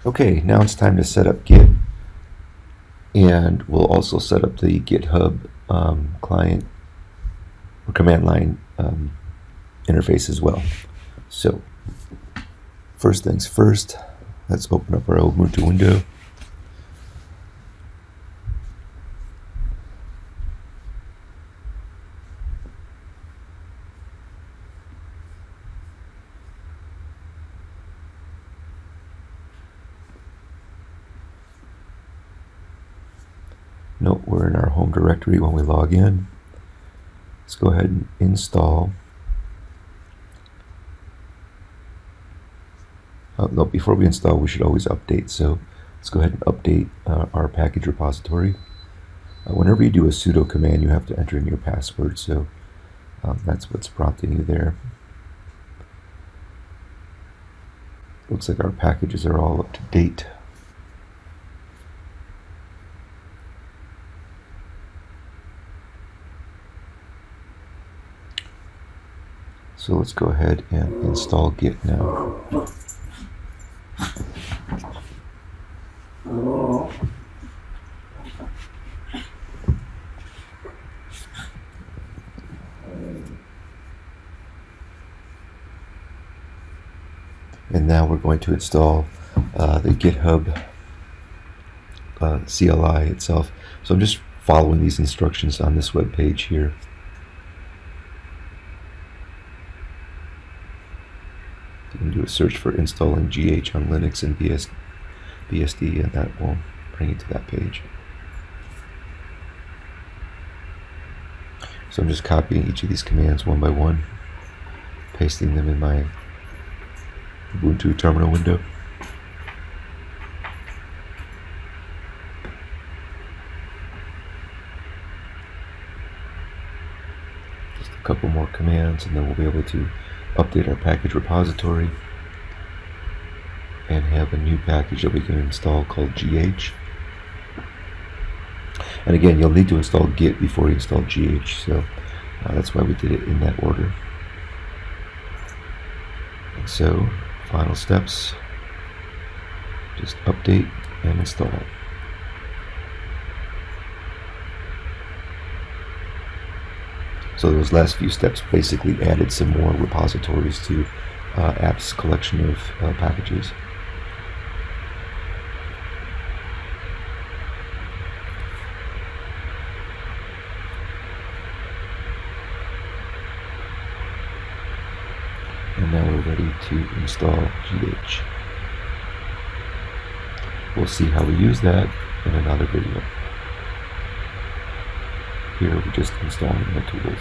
Okay, now it's time to set up Git, and we'll also set up the GitHub client or command line interface as well. So first things first, let's open up our Ubuntu window. Note we're in our home directory when we log in. Let's go ahead and install. No, before we install, we should always update. So let's go ahead and update our package repository. Whenever you do a sudo command, you have to enter in your password. So that's what's prompting you there. Looks like our packages are all up to date. So let's go ahead and install Git now. And now we're going to install the GitHub CLI itself. So I'm just following these instructions on this web page here. You can do a search for installing GH on Linux and BSD, and that will bring you to that page. So I'm just copying each of these commands one by one, pasting them in my Ubuntu terminal window. Just a couple more commands, and then we'll be able to update our package repository and have a new package that we can install called GH. And again, you'll need to install Git before you install GH, so that's why we did it in that order. And so, final steps, just update and install. So those last few steps basically added some more repositories to app's collection of packages. And now we're ready to install GH. We'll see how we use that in another video. Here we're just installing the tools.